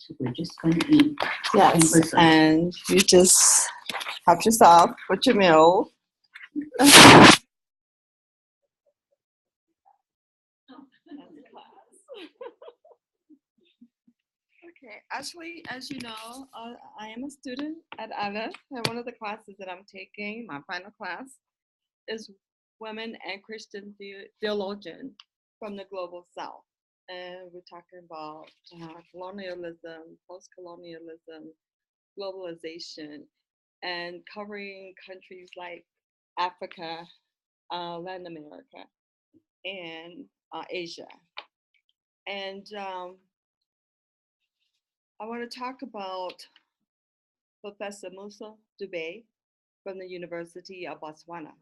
So we're just going to eat. Yes, and you just help yourself with your meal. Okay, actually, as you know, I am a student at Aleph, and one of the classes that I'm taking, my final class, is Women and Christian Theologian from the Global South. And we're talking about colonialism, post-colonialism, globalization, and covering countries like Africa, Latin America, and Asia. And I want to talk about Professor Musa Dube from the University of Botswana.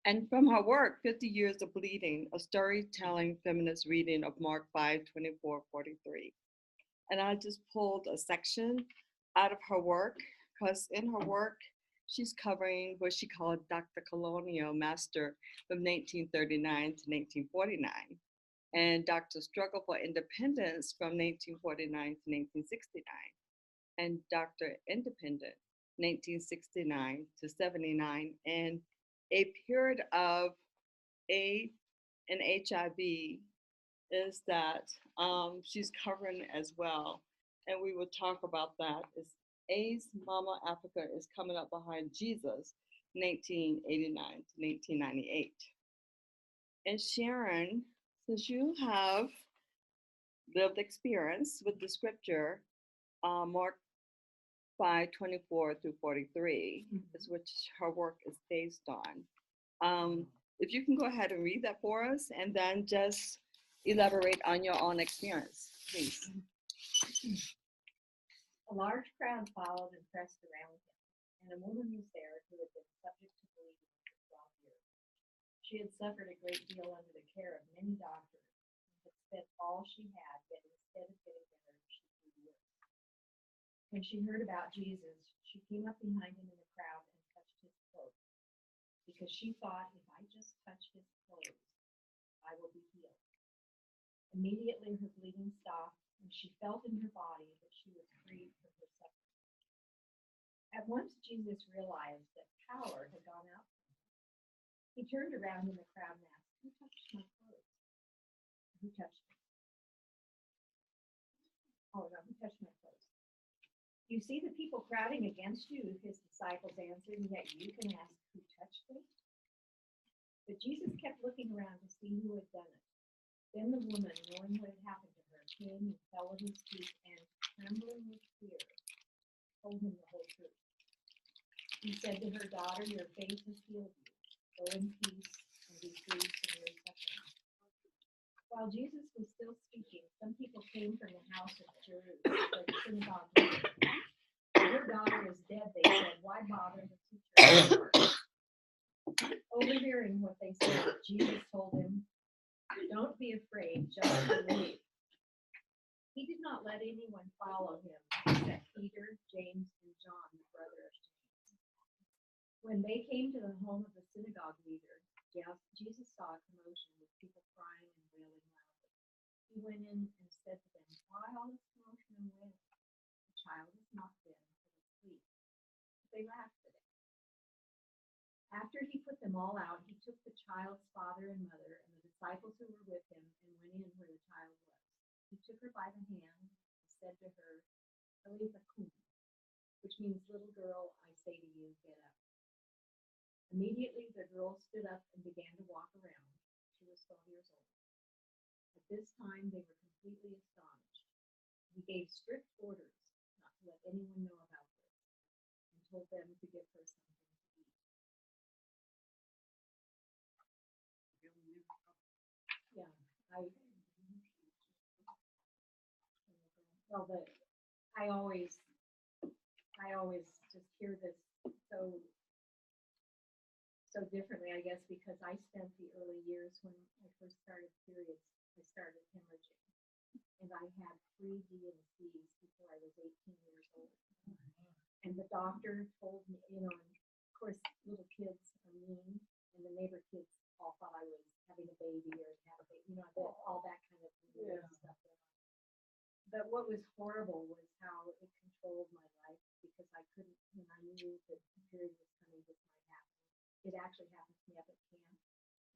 And from her work, 50 Years of Bleeding, a storytelling feminist reading of Mark 5:24-43. And I just pulled a section out of her work, because in her work, she's covering what she called Dr. Colonial Master from 1939 to 1949. And Dr. Struggle for Independence from 1949 to 1969, and Dr. Independent 1969 to 79, and a period of AIDS and HIV is that she's covering as well, and we will talk about that. Is AIDS Mama Africa is coming up behind Jesus, 1989 to 1998. And Sharon, since you have lived experience with the scripture, Mark 5:24-43, is which her work is based on. If you can go ahead and read that for us, and then just elaborate on your own experience, please. A large crowd followed and pressed around him, and a woman was there who had been subject to bleeding for 12 years. She had suffered a great deal under the care of many doctors, and had spent all she had, yet instead of getting better, she grew worse. When she heard about Jesus, she came up behind him in the crowd and touched his clothes, because she thought, if I just touch his clothes, I will be healed. Immediately her bleeding stopped, and she felt in her body that she was freed from her suffering. At once Jesus realized that power had gone out from him. He turned around in the crowd and asked, "Who touched my clothes? Who touched me?" Oh, no, who touched my clothes? You see the people crowding against you, his disciples answered, and yet you can ask, "Who touched me?" But Jesus kept looking around to see who had done it. Then the woman, knowing what had happened to her, came and fell at his feet, and trembling with fear, told him the whole truth. He said to her, "Daughter, your faith has healed you. Go in peace and be freed from your suffering." While Jesus was still speaking, some people came from the house of Jairus, the synagogue leader. "Your daughter is dead," they said. "Why bother the teacher?" Overhearing what they said, Jesus told him, "Don't be afraid, just believe." He did not let anyone follow him except Peter, James, and John, the brother of James. When they came to the home of the synagogue leader, Jesus saw a commotion with people crying and wailing loudly. He went in and said to them, "Why all this commotion and wailing? The child is not dead, but asleep." But they laughed at it. After he put them all out, he took the child's father and mother and the disciples who were with him and went in where the child was. He took her by the hand and said to her, "Talitha kum," which means, "Little girl, I say to you, get up." Immediately the girl stood up and began to walk around. She was 12 years old. At this time they were completely astonished. He gave strict orders not to let anyone know about this, and told them to give her something to eat. Yeah, I always just hear this so differently, I guess, because I spent the early years when I first started periods, I started hemorrhaging, and I had 3 D&Cs before I was 18 years old. And the doctor told me, and of course, little kids are mean, and the neighbor kids all thought I was having a baby or had a baby, all that kind of weird stuff. But what was horrible was how it controlled my life because I couldn't, when I knew that the period was coming, this might happen. It actually happened to me up at camp.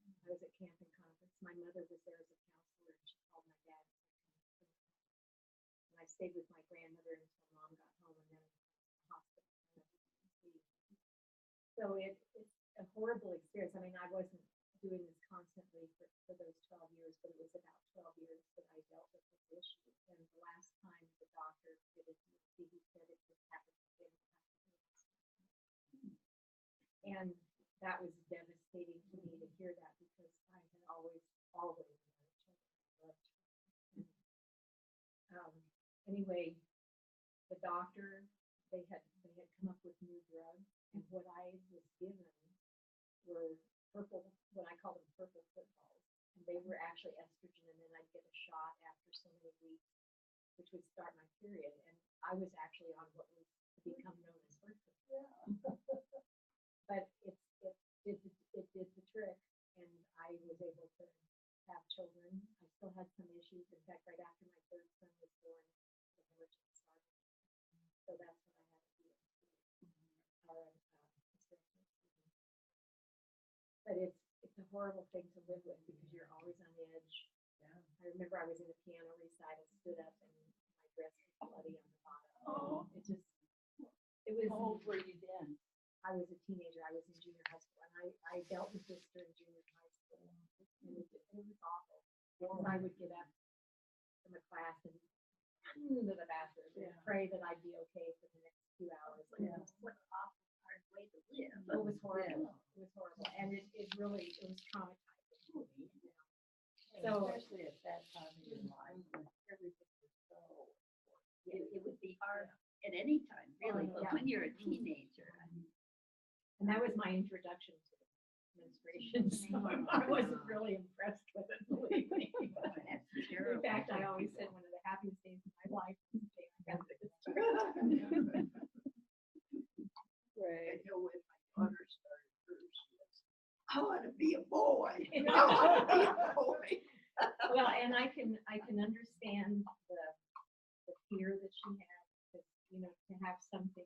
I was at camp in conference. My mother was there as a counselor, and she called my dad. And I stayed with my grandmother until mom got home, and then the hospital. So it's a horrible experience. I mean, I wasn't doing this constantly for those 12 years, but it was about 12 years that I dealt with this issue. And the last time the doctor did it, he said it just happened to him. And that was devastating to me to hear that because I had always wanted children. I loved children. Anyway, the doctor, they had come up with new drugs, and what I was given were purple, what I call them purple footballs, and they were actually estrogen, and then I'd get a shot after so many weeks, which would start my period, and I was actually on what was to become known as birth control. But it did the trick, and I was able to have children. I still had some issues. In fact, right after my third son was born, the hemorrhage started. So that's when I had to do but it's a horrible thing to live with because you're always on edge. Yeah. I remember I was in a piano recital, stood up, and my dress was bloody on the bottom. Oh. It was. How old were you then? I was a teenager. I was in junior high school, and I dealt with this during junior high school. It was awful. And I would get up from a class and run to the bathroom and pray that I'd be okay for the next 2 hours. Yeah. What an awful hard way to live. It was horrible. Yeah. It was horrible, and it really was traumatizing. So especially at that time in your life when everything was so important. It would be hard at any time, really, but when you're a teenager. And that was my introduction to menstruation, so I wasn't really impressed with it, believe me. That's terrible. In fact, I always said one of the happiest days of my life was the day I got this. Right. I know when my daughter started hers, she was, I want to be a boy. I want to be a boy. Well, and I can understand the fear that she had, because to have something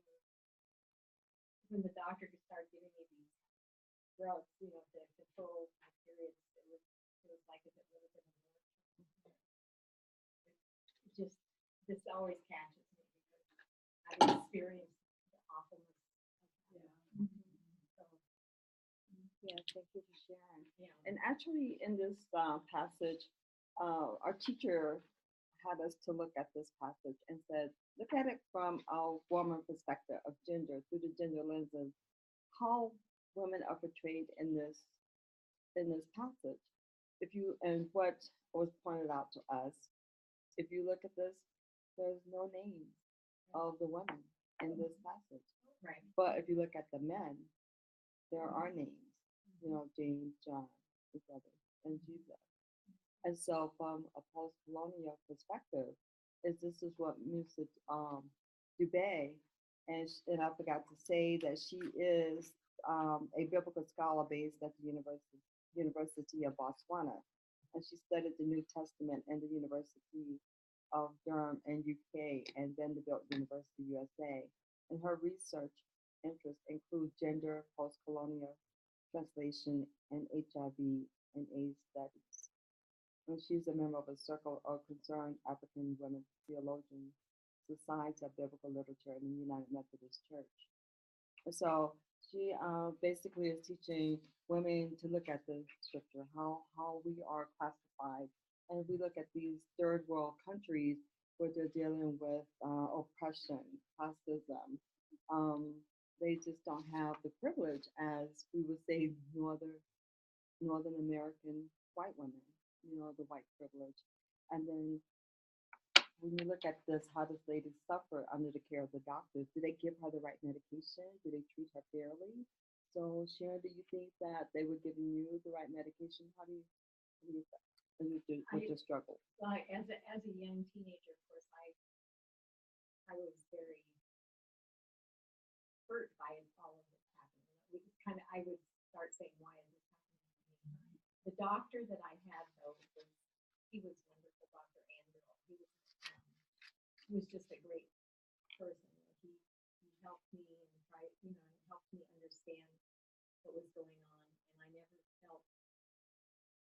when the doctor could start giving me these drugs, to control my periods, it was like if it would have been a miracle. This always catches me because I've experienced the awfulness of that. Yeah. So, yeah, thank you for sharing. yeah. And actually, in this passage, our teacher had us to look at this passage and said, look at it from a woman perspective of gender, through the gender lens of how women are portrayed in this passage. And what was pointed out to us, if you look at this, there's no names of the women in this passage. Right. But if you look at the men, there are names. James, John, the brother, and Jesus. And so, from a post-colonial perspective, this is what Musa Dubé, and I forgot to say that she is a biblical scholar based at the University of Botswana, and she studied the New Testament in the University of Durham in UK and Vanderbilt University, USA. And her research interests include gender, post-colonial translation, and HIV and AIDS studies. And she's a member of a circle of concerned African women theologians, Society of Biblical Literature in the United Methodist Church. And so she basically is teaching women to look at the scripture, how we are classified. And we look at these third world countries where they're dealing with oppression, classism. They just don't have the privilege as we would say Northern American white women, the white privilege. And then when you look at this, how does lady suffer under the care of the doctors? Do they give her the right medication? Do they treat her fairly? So Sharon, do you think that they were giving you the right medication? How do you with your struggle? Well, as a young teenager, of course, I was very hurt by all of this happening. I would start saying, why is this happening to me? The doctor that I had, though, he was wonderful, Dr. Andrew. He was was just a great person. He helped me and tried, helped me understand what was going on. And I never felt,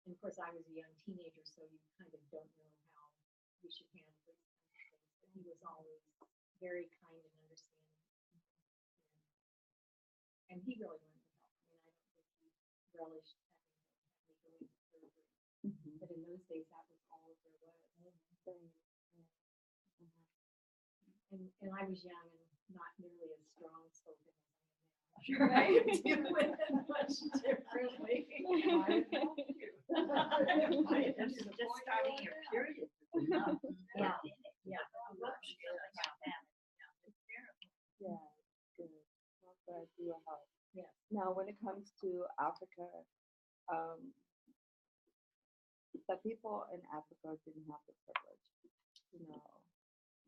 and of course I was a young teenager, so you kind of don't know how you should handle these kinds of things. But he was always very kind and understanding. And he really wanted to help. I mean, I don't think he relished having me go into surgery. But in those days, that was all there was. And I was young and not nearly as strong spoken as I am now. Right? Deal with it much differently. Just starting your period. Yeah. Yeah. Yeah, good. Well, glad you will help. Yeah. Now, when it comes to Africa, the people in Africa didn't have the privilege,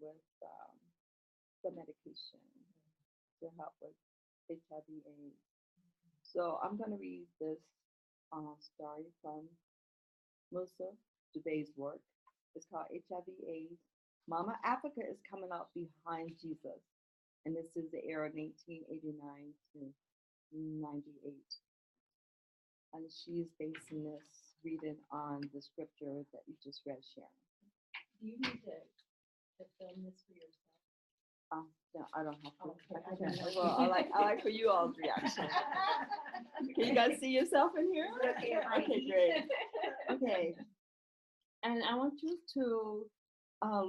with the medication to help with HIV/AIDS. So I'm going to read this story from Musa Dube's work. It's called HIV/AIDS. Mama Africa is coming up behind Jesus. And this is the era 1989 to 98. And she's basing this reading on the scripture that you just read, Sharon. Do you need to film this for yourself? No, I don't have to. Okay, I don't know. Well, I like for you all's reaction. Can you guys see yourself in here? Okay, Okay, great. Okay. And I want you to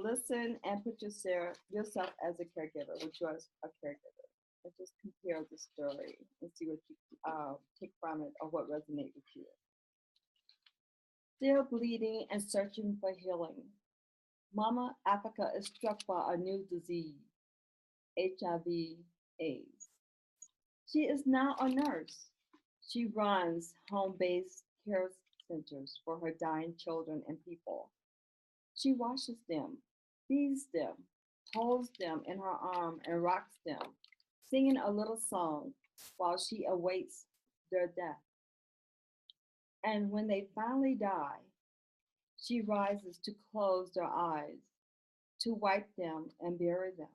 listen and put yourself as a caregiver, which was a caregiver, and just compare the story and see what you take from it or what resonates with you. Still bleeding and searching for healing, Mama Africa is struck by a new disease, HIV/AIDS. She is now a nurse. She runs home-based care centers for her dying children and people. She washes them, feeds them, holds them in her arm and rocks them, singing a little song while she awaits their death. And when they finally die, she rises to close their eyes, to wipe them and bury them.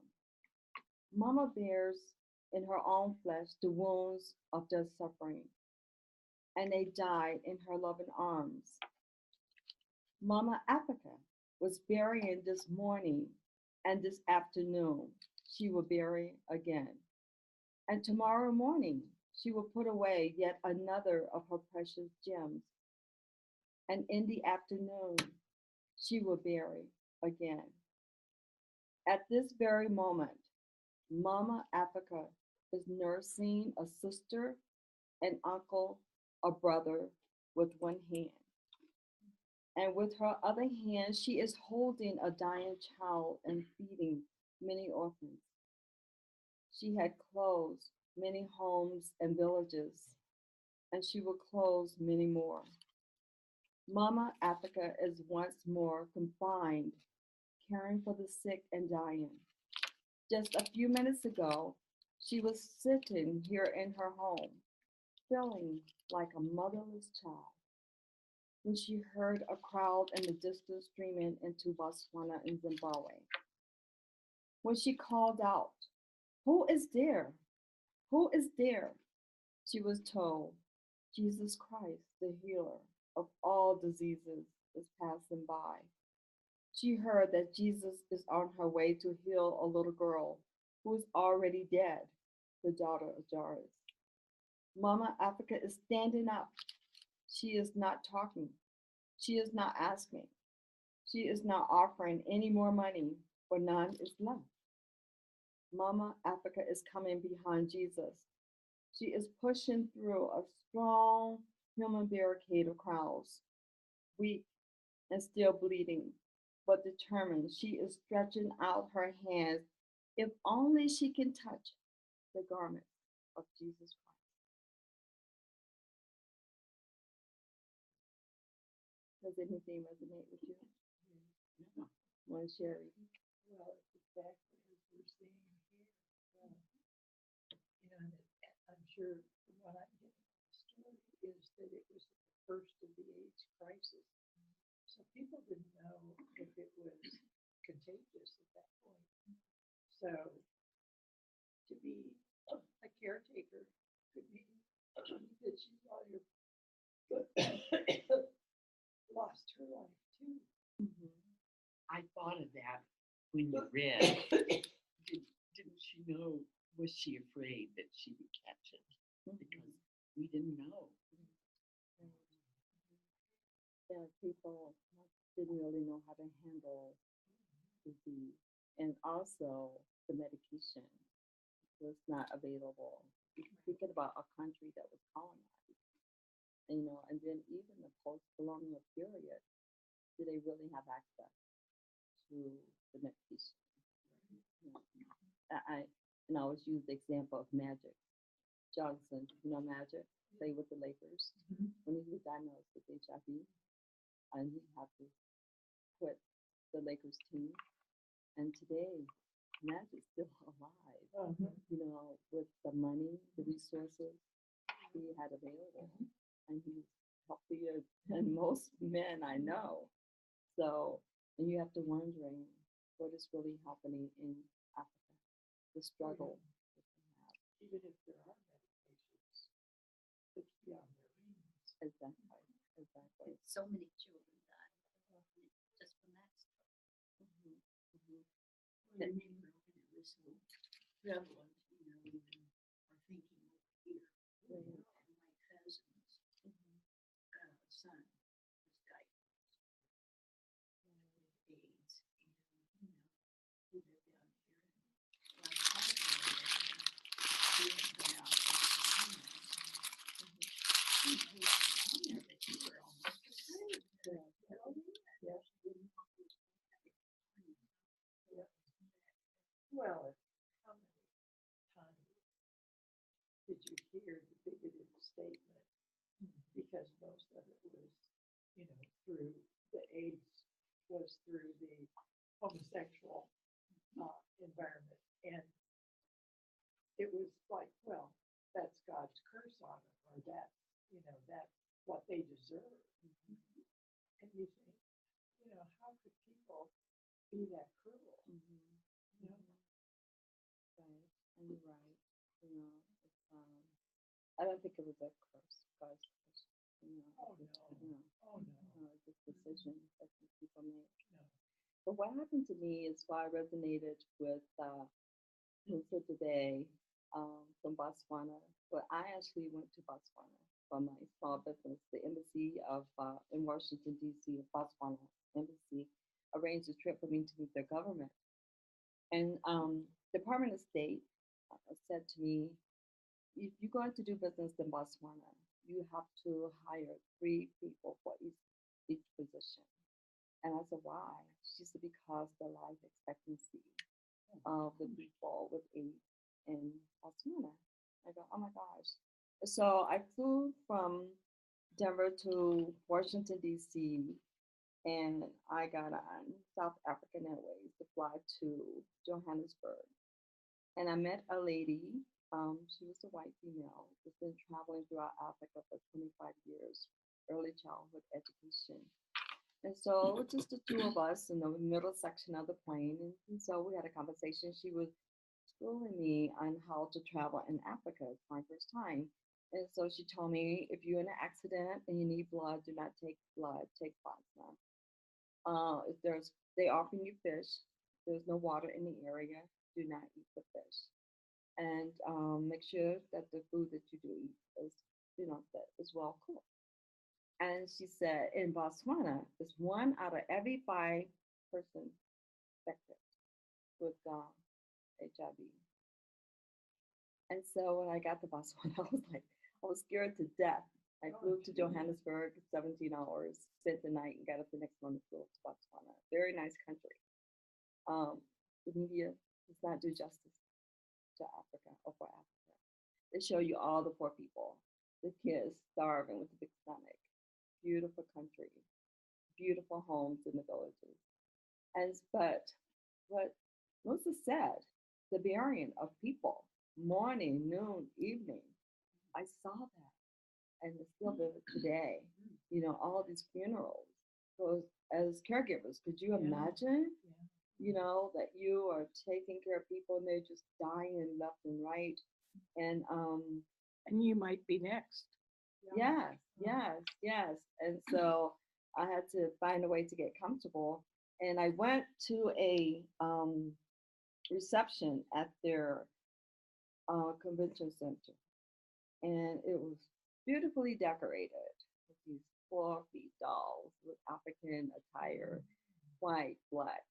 Mama bears in her own flesh the wounds of their suffering, and they died in her loving arms. Mama Africa was burying this morning, and this afternoon she will bury again. And tomorrow morning she will put away yet another of her precious gems. And in the afternoon she will bury again. At this very moment, Mama Africa is nursing a sister, an uncle, a brother with one hand. And with her other hand, she is holding a dying child and feeding many orphans. She had closed many homes and villages, and she will close many more. Mama Africa is once more confined, caring for the sick and dying. Just a few minutes ago, she was sitting here in her home, feeling like a motherless child, when she heard a crowd in the distance streaming into Botswana and Zimbabwe. When she called out, "Who is there? Who is there?" she was told, Jesus Christ, the healer of all diseases, is passing by. She heard that Jesus is on her way to heal a little girl who is already dead, the daughter of Jairus. Mama Africa is standing up. She is not talking. She is not asking. She is not offering any more money, for none is left. Mama Africa is coming behind Jesus. She is pushing through a strong human barricade of crowds, weak and still bleeding, but determined. She is stretching out her hands, if only she can touch the garment of Jesus Christ. Does anything resonate with you? No. One, Sherry. Well, it's exactly as we're seeing here. And I'm sure from what I'm getting from the story is that it was the first of the AIDS crisis. So people didn't know if it was contagious at that point. So to be a caretaker could mean that she lost her life too. I thought of that when you read. Didn't she know? Was she afraid that she would catch it? Because we didn't know. Yeah, people didn't really know how to handle disease, and also the medication was not available. Thinking about a country that was colonized, and then even the post-colonial period, do they really have access to the medication? You know, I always use the example of Magic Johnson. Magic, played with the Lakers. When he was diagnosed with HIV, and he had to quit the Lakers team. And today, Magic's still alive. With the money, the resources he had available, and he's healthier than most men I know. So, and you have to wondering what is really happening in Africa, the struggle that they have. Even if there are medications, it's beyond their means. Exactly. So many children died just from that stroke. I remember when it was so prevalent, even our thinking over here. And my cousin's son was diagnosed with AIDS, who lived down here. And he had gone out and that you were almost afraid. Well, how many times did you hear the bigoted statement? Because most of it was, through the AIDS was through the homosexual environment. And it was like, well, that's God's curse on them, or that's, that's what they deserve. And you think, how could people be that cruel? Right, and you're right. I don't think it was a curse, God's curse. Oh, no. Oh, no. It's a decision that these people make. No. But what happened to me is why I resonated with Musa today from Botswana. But I actually went to Botswana for my small business. The embassy of in Washington D.C. of Botswana embassy arranged a trip for me to meet their government. And Department of State said to me, if you're going to do business in Botswana, you have to hire 3 people for each position. And I said, why? She said, because the life expectancy of the people with AIDS in Botswana. I go, oh my gosh. So I flew from Denver to Washington, D.C., and I got on South African Airways to fly to Johannesburg. And I met a lady, she was a white female, who's been traveling throughout Africa for 25 years, early childhood education. And so it was just the 2 of us in the middle section of the plane. And so we had a conversation. She was schooling me on how to travel in Africa. It's my first time. And so she told me, if you're in an accident and you need blood, do not take blood, take plasma. If they offer you fish, there's no water in the area, do not eat the fish. And make sure that the food that you do eat is, that is well cooked. And she said in Botswana, it's 1 out of every 5 persons affected with HIV. And so when I got to Botswana, I was scared to death. I flew to Johannesburg, 17 hours, spent the night, and got up the next morning, flew to Botswana. Very nice country. The media does not do justice to Africa or for Africa. They show you all the poor people, the kids starving with a big stomach. Beautiful country, beautiful homes in the villages. But what Musa said, the burying of people, morning, noon, evening, I saw that. And it's still vivid today. All these funerals. So as caregivers, could you imagine? you know, that you are taking care of people and they're just dying left and right. And And you might be next. yes, yes. And so I had to find a way to get comfortable. And I went to a reception at their convention center. And it was beautifully decorated with these fluffy dolls with African attire, white, black,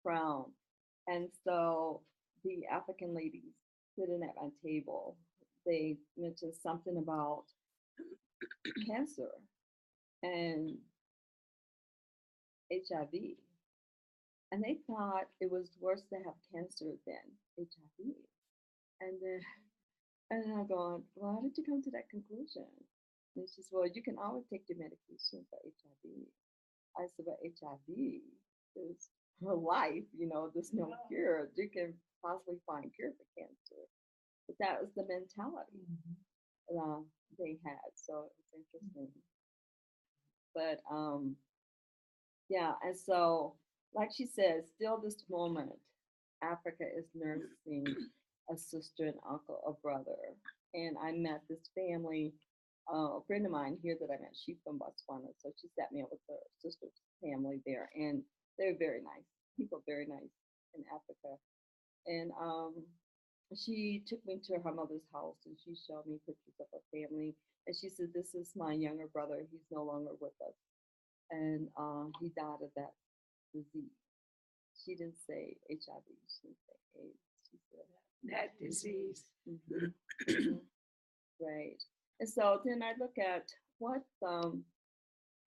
brown. And so the African ladies sitting at my table, they mentioned something about cancer and HIV. And they thought it was worse to have cancer than HIV. And then and I'm going, well, how did you come to that conclusion? And she said, well, you can always take your medication for HIV. I said, but HIV is for life, you know, there's no cure. You can possibly find cure for cancer. But that was the mentality they had. So it was interesting. But yeah, and so like she said, still this moment, Africa is nursing a sister and uncle, a brother. And I met this family, a friend of mine here that I met, she's from Botswana. So she sat me up with her sister's family there. And they're very nice, people very nice in Africa. And she took me to her mother's house and she showed me pictures of her family. And she said, this is my younger brother. He's no longer with us. And he died of that disease. She didn't say HIV, she didn't say AIDS. She said That disease. Right. And so then I look at what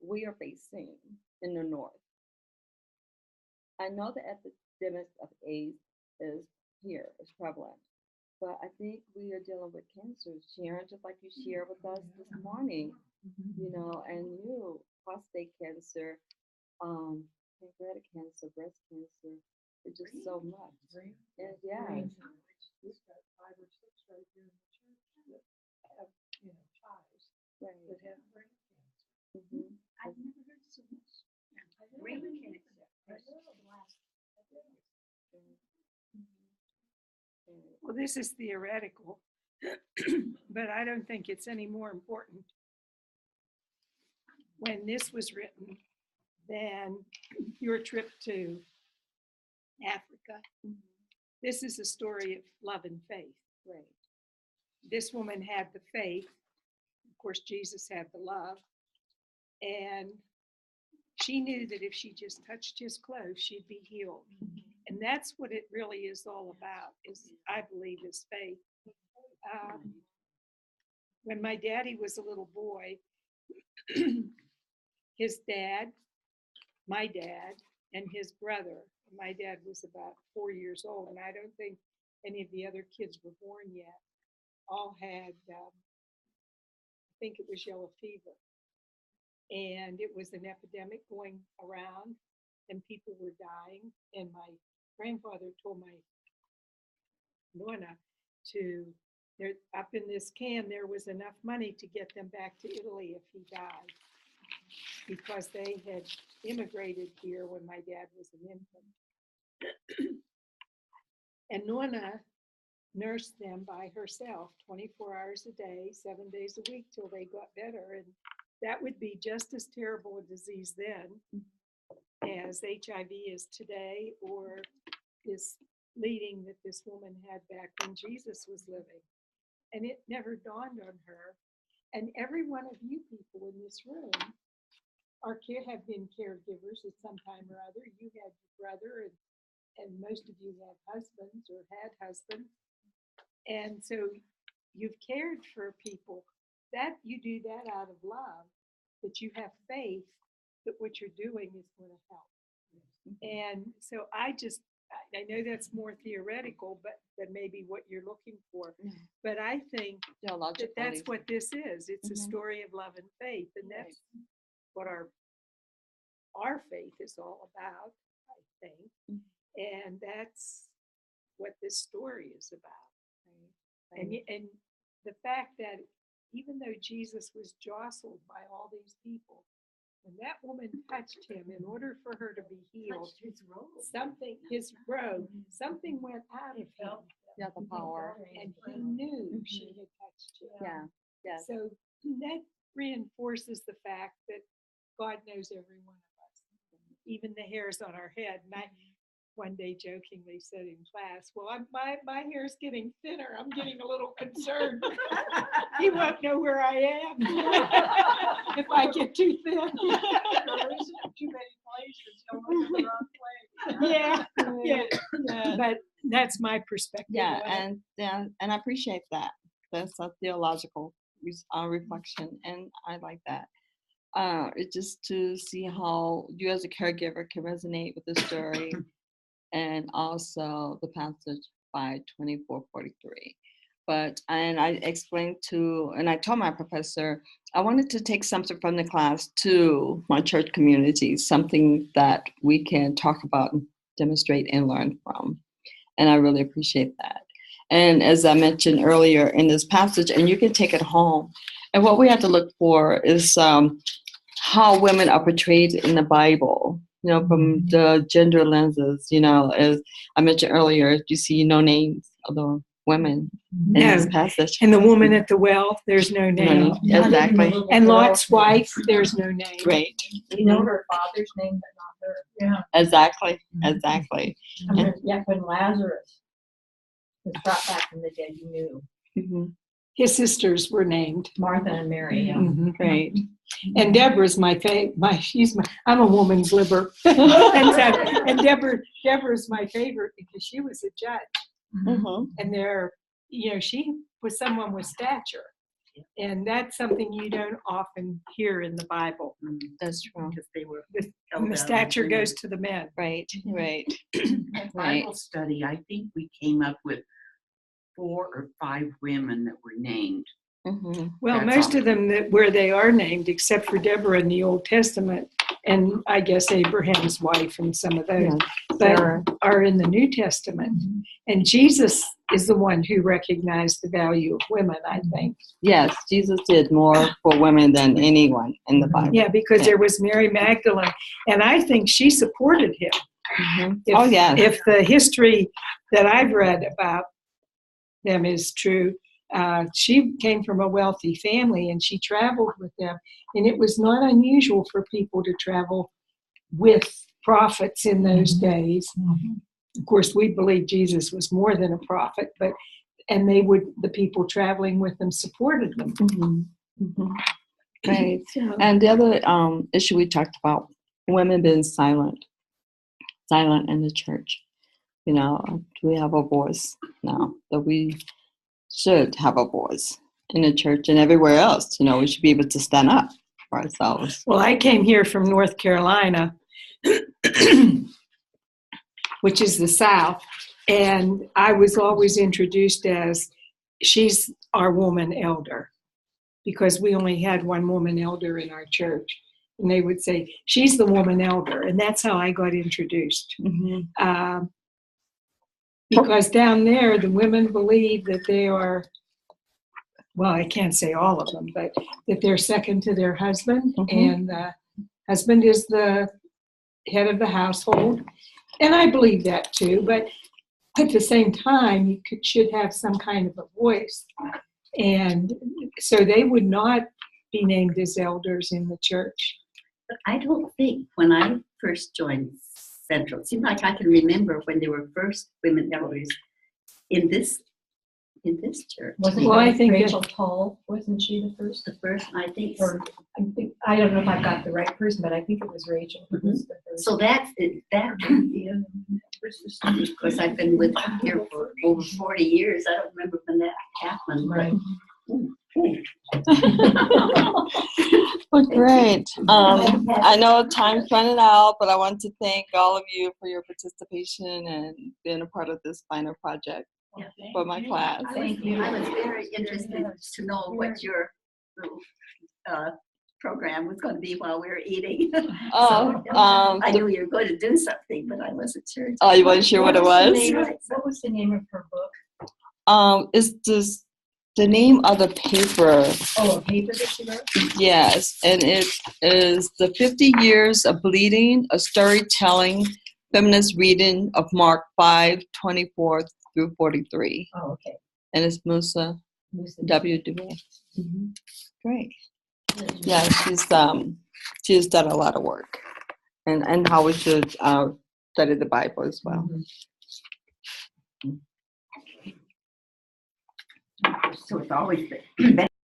we are facing in the North. I know the epidemic of AIDS is here, is prevalent, but I think we are dealing with cancer, Sharon, just like you shared with us this morning, you know, and you, prostate cancer, pancreatic cancer, breast cancer, it's just so much. And yeah. We've got 5 or 6 right here in the church that have, ties Right. that have brain cancer. I've never heard so much. Brain cancer. Well, this is theoretical, but I don't think it's any more important when this was written than your trip to Africa. This is a story of love and faith. Right. This woman had the faith. Of course, Jesus had the love. And she knew that if she just touched his clothes, she'd be healed. And that's what it really is all about, is, I believe, is faith. When my daddy was a little boy, his dad, my dad, and his brother, my dad was about 4 years old, and I don't think any of the other kids were born yet, all had, I think it was yellow fever. And it was an epidemic going around, and people were dying. And my grandfather told my Nonna up in this can, there was enough money to get them back to Italy if he died, because they had immigrated here when my dad was an infant. And Nonna nursed them by herself 24 hours a day, 7 days a week till they got better. And that would be just as terrible a disease then as HIV is today, or is leading that this woman had back when Jesus was living. And it never dawned on her. And every one of you people in this room have been caregivers at some time or other. You had your brother, and most of you have husbands or had husbands. And so you've cared for people. That you do that out of love, that you have faith that what you're doing is going to help. And so I know that's more theoretical, but than maybe what you're looking for. But I think that that's what this is. It's a story of love and faith, and that's what our faith is all about, I think. And that's what this story is about. And the fact that even though Jesus was jostled by all these people, And that woman touched him in order for her to be healed. Touched his robe. His robe, something went out of him. Yeah, the power. And he knew she had touched him. Yeah, yes. So that reinforces the fact that God knows every one of us, even the hairs on our head. And I one day jokingly said in class, well, my hair's getting thinner. I'm getting a little concerned. He won't know where I am if I get too thin. Too many places, you'll look in the wrong place. Yeah. But that's my perspective. Yeah, on it. and I appreciate that. That's a theological reflection, and I like that. It's just to see how you as a caregiver can resonate with the story, and also the passage by 2443. And I explained and I told my professor, I wanted to take something from the class to my church community, something that we can talk about, and demonstrate, and learn from. And I really appreciate that. And as I mentioned earlier in this passage, and you can take it home, and what we have to look for is how women are portrayed in the Bible, from the gender lenses. As I mentioned earlier, you see no names of the women in this passage. And the woman at the well, there's no name. No, exactly. And Lot's wife, there's no name. Great. You know her father's name, but not her. Yeah. Exactly. And yet when Lazarus was brought back from the dead, you knew. Mm-hmm. His sisters were named. Martha and Mary, yeah. Mhm. Great. And Deborah's I'm a woman's liver. and Deborah's my favorite because she was a judge. Mm-hmm. And she was someone with stature. And that's something you don't often hear in the Bible. That's true. Because they were And the stature goes to the men. Right. At Bible study, I think we came up with 4 or 5 women that were named. Mm-hmm. Well, That's most all. of them where they are named, except for Deborah in the Old Testament, and I guess Abraham's wife and some of those, but are in the New Testament. And Jesus is the one who recognized the value of women, I think. Yes, Jesus did more for women than anyone in the Bible. Yeah, because there was Mary Magdalene, and I think she supported him. Mm-hmm. If the history that I've read about them is true, she came from a wealthy family and she traveled with them. And it was not unusual for people to travel with prophets in those days. Of course, we believe Jesus was more than a prophet, and the people traveling with them supported them. Right. And the other issue we talked about, women being silent in the church. We have a voice now, that we should have a voice in the church and everywhere else. We should be able to stand up for ourselves. Well, I came here from North Carolina, which is the South, and I was always introduced as, she's our woman elder, because we only had one woman elder in our church. And they would say, she's the woman elder. And that's how I got introduced. Mm-hmm. Because down there, the women believe that they are, well, I can't say all of them, but that they're second to their husband. And the husband is the head of the household. And I believe that too. But at the same time, you should have some kind of a voice. And so they would not be named as elders in the church. But I don't think when I first joined Central, it seemed like I can remember when there were first women elders in this church. Wasn't Well, I think Rachel Toll, wasn't she the first? The first, I think. Or I don't know if I got the right person, but I think it was Rachel who was the first. So that of course, I've been with here for over 40 years. I don't remember when that happened. Right. Well, great. I know time's running out, but I want to thank all of you for your participation and being a part of this final project for my class. Thank you. I was very interested to know what your little program was going to be while we were eating. I knew you were going to do something, but I wasn't sure. Oh, you weren't sure what it was? What was the name of her book? It's just the name of the paper. Oh, a paper that you wrote? Yes, and it is the 50 Years of Bleeding, a storytelling feminist reading of Mark 5:24 through 43. Oh, okay. And it's Musa Musa W. Dubé. Great. Yeah, she's done a lot of work, and how we should study the Bible as well. So it's always been